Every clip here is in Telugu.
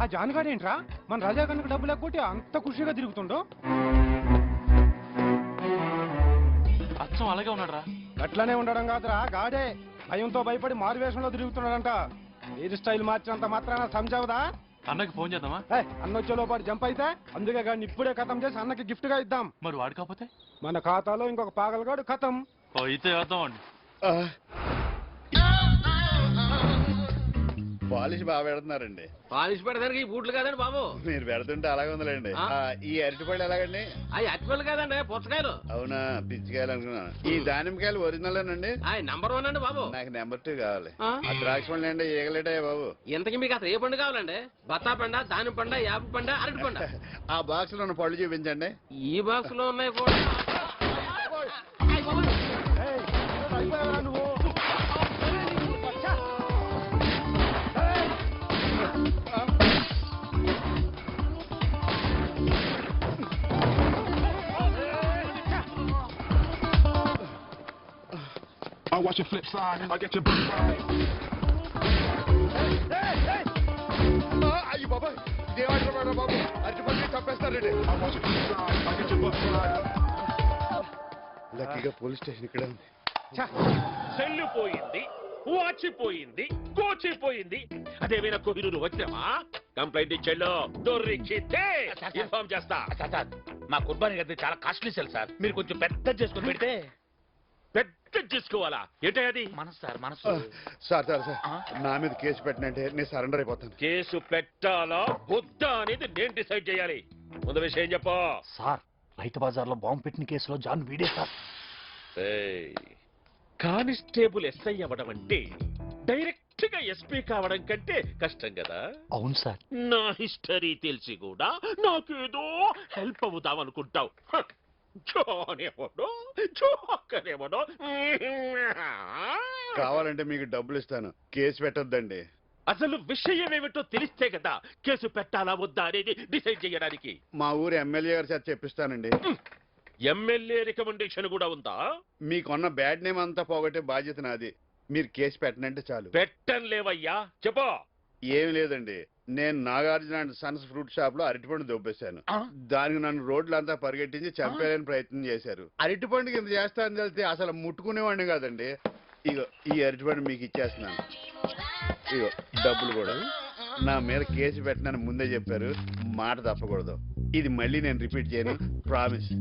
ఆ జాన్గాడు ఏంట్రా మన రాజా కనుక డబ్బులు ఎక్కొట్టి అంత ఖుషిగా తిరుగుతుండో? అచ్చం అలాగే ఉన్నాడు రా. అట్లానే ఉండడం కాదురా, గాడే భయంతో భయపడి మారువేషంలో తిరుగుతున్నాడంట. హెయిర్ స్టైల్ మార్చినంత మాత్రాన సంజావుదా? అన్నకి ఫోన్ చేద్దామా? అన్నొచ్చేలో పాటు జంప్ అయితే అందుకే గాడిని ఇప్పుడే ఖతం చేసి అన్నకి గిఫ్ట్ గా ఇద్దాం. మరి వాడు కాకపోతే మన ఖాతాలో ఇంకొక పాగలగాడు ఖతం. అయితే వేద్దాం అండి. పాలిష్ బాగా పెడుతున్నారండి. పాలిష్ పెడతానికి బూట్లు కాదండి బాబు. మీరు పెడుతుంటే అలాగే ఉందిలేండి. ఈ అరటిపళ్ళు ఎలాగండి? అవి అరటిపళ్ళు కాదండి, పుచ్చకాయలు. అవునా, పిచ్చికాయలు అనుకున్నాను. ఈ దానిమ్మకాయలు ఒరిజినలేనండి? నంబర్ 1 అండి బాబు. నాకు నెంబర్ 2 కావాలి. ఆ ద్రాక్ష పండు అండి, ఈగలేటాయి బాబు. ఇంతకీ మీకు అసలు ఏ పండు కావాలండి? బత్తా పండ, దానిమ్మ పండ, యాప పండ, అరటి పండ? ఆ బాక్స్ లో ఉన్న పళ్ళు చూపించండి. ఈ బాక్స్ లో ఉన్నాయి కూడా. నువ్వు I watch your flip side and I get your book right. అయ్యి బాబా, ఇదేమంటారు బాబు? అరటిపళ్ళు తప్పేస్తారండి. I watch your flip side and I get your book right. లక్కీగా పోలీస్ స్టేషన్ ఇక్కడ ఉంది. సెల్లు పోయింది, వాచిపోయింది, కోచిపోయింది. అదేమైనా కోహినూరు వచ్చినావా? కంప్లైంట్ ఇచ్చేళ్ళు దొరికితే ఇన్ఫార్మ్ చేస్తా. మా కుర్బానీ గది చాలా కాస్ట్లీ సెల్ సార్, మీరు కొంచెం పెద్ద చేసుకుని పెడితే. పెద్ద చేసుకోవాలా? ఏంటో అది మనసు సార్, మనసు. సార్ సార్ సార్, నా మీద కేసు పెట్టినంటే నేను సరెండర్ అయిపోతాను. కేసు పెట్టాలా వద్దా అనేది నేను డిసైడ్ చేయాలి. ముందు విషయం చెప్పు సార్. రైతు బజార్లో బాంబు పెట్టిన కేసులో జాన్ వీడే సార్. కానిస్టేబుల్ ఎస్ఐ అవ్వడం అంటే డైరెక్ట్ గా ఎస్పీ కావడం కంటే కష్టం కదా. అవును సార్. నా హిస్టరీ తెలిసి కూడా నాకేదో హెల్ప్ అవుదాం అనుకుంటావు. కావాలంటే మీకు డబ్బులు ఇస్తాను, కేసు పెట్టొద్దండి. అసలు విషయం ఏమిటో తెలిస్తే కదా కేసు పెట్టాలా వద్దా అనేది డిసైడ్ చేయడానికి. మా ఊరు ఎమ్మెల్యే గారి చేత చెప్పిస్తానండి. ఎమ్మెల్యే రికమెండేషన్ కూడా ఉందా? మీకున్న బ్యాడ్ నేమ్ అంతా పోగొట్టే బాధ్యత నాది. మీరు కేసు పెట్టనంటే చాలు. పెట్టం లేవయ్యా, చెప్పు. ఏమి లేదండి, నేను Nagarjuna and Sons fruit shop లో అరటిపండు దొబ్బేశాను. దానికి నన్ను రోడ్లంతా పరిగెట్టించి చంపేయాలని ప్రయత్నం చేశారు. అరటిపండుకి ఇంత చేస్తానని తెలిస్తే అసలు ముట్టుకునేవాడిని కాదండి. ఇగో ఈ అరటిపండు మీకు ఇచ్చేస్తున్నాను. ఇగో డబ్బులు కూడా. నా మీద కేసు పెట్టనని ముందే చెప్పారు, మాట తప్పకూడదు. ఇది మళ్ళీ నేను రిపీట్ చేయను, ప్రామిస్.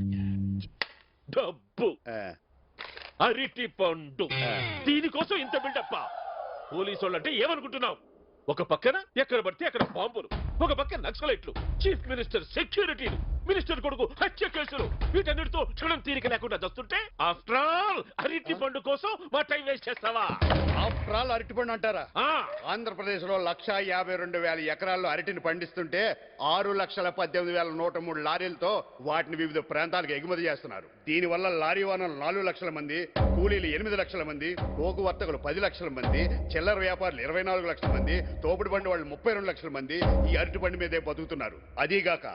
డబ్బు, అరటి పండు, దీనికోసం ఇంత బిల్డప్ప? పోలీసు వాళ్ళంటే ఏమనుకుంటున్నావు? ఒక పక్కన ఎక్కడ పడితే అక్కడ బాంబులు, ఒక పక్కన నక్సలైట్లు, చీఫ్ మినిస్టర్ సెక్యూరిటీలు, మినిస్టర్ కొడుకు హత్య కేసులు, వీటన్నిటితో క్షణం తీరిక లేకుండా దస్తుంటే ఆఫ్టర్ ఆల్ అరటి పండు కోసం మా టైం వేస్ట్ చేస్తావా? ఆఫ్టర్ ఆల్ అరటిపండు అంటారా? ఆంధ్రప్రదేశ్ లో 1,52,000 ఎకరాల్లో అరటిని పండిస్తుంటే 6,18,103 లారీలతో వాటిని వివిధ ప్రాంతాలకు ఎగుమతి చేస్తున్నారు. దీనివల్ల లారీ ఓనర్లు 4 లక్షల మంది, కూలీలు 8 లక్షల మంది, పోకు వర్తకులు 10 లక్షల మంది, చిల్లర వ్యాపారులు 24 లక్షల మంది, తోపుడు బండి వాళ్ళు 32 లక్షల మంది ఈ అరటి బండి మీదే బతుకుతున్నారు. అదీగాక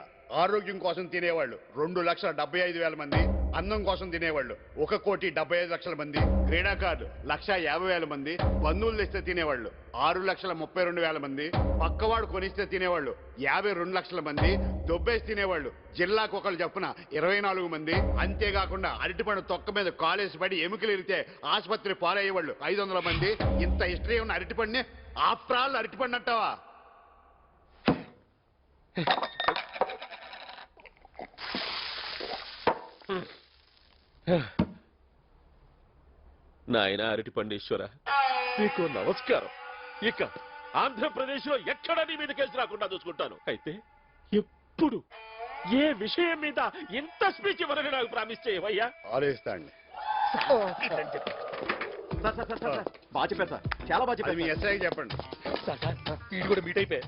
ఆరోగ్యం కోసం తినేవాళ్ళు 2,75,000 మంది, అన్నం కోసం తినేవాళ్ళు 1,75,00,000 మంది, క్రీడాకారులు 1,50,000 మంది, బంధువులు తెస్తే తినేవాళ్ళు 6,32,000 మంది, పక్కవాడు కొనిస్తే తినేవాళ్ళు 52 లక్షల మంది, దొబ్బేసి తినేవాళ్ళు జిల్లాకు ఒకళ్ళు చొప్పున 24 మంది. అంతేకాకుండా అరటిపండు తొక్క మీద కాలేసి పడి ఎముకలు ఇరితే ఆసుపత్రి పాలయ్యేవాళ్ళు 500 మంది. ఇంత హిస్టరీ ఉన్న అరటిపండిని ఆఫ్టర్ ఆల్ అరటిపండు అంటావా? నాయన అరటి పండేశ్వర, నీకు నమస్కారం. ఇక ఆంధ్రప్రదేశ్ లో ఎక్కడ నీ మీద కేసు రాకుండా చూసుకుంటాను. అయితే ఎప్పుడు ఏ విషయం మీద ఎంత స్పీచ్ ఇవ్వాలని నాకు ప్రామిస్ చేయవయ్యా? ఆలోచిస్తా అండి. బాగా చెప్పారు సార్, చాలా బాగా చెప్పారు. మీ ఎస్ఐకి చెప్పండి. సార్ సార్ వీడు కూడా మీట్ అయిపోయి.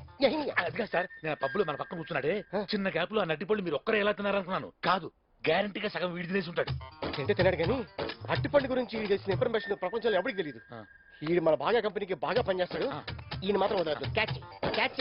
అదిగా సార్, నేను పబ్బులో మన పక్కన కూర్చున్నాడే, చిన్న గ్యాప్ లో ఆ నట్టిపళ్ళు మీరు ఒక్కరే ఎలా తిన్నారనుకున్నాను. కాదు, గ్యారంటీగా సగం వీడి తినేసి ఉంటాడు. తింటే తిన్నాడు కానీ అరటిపండు గురించి చేసిన ఇన్ఫర్మేషన్ ప్రపంచంలో ఎవరికి తెలియదు. ఈయన మన బాగా కంపెనీకి బాగా పనిచేస్తాడు. ఈయన మాత్రం వదలదు. Catch catch.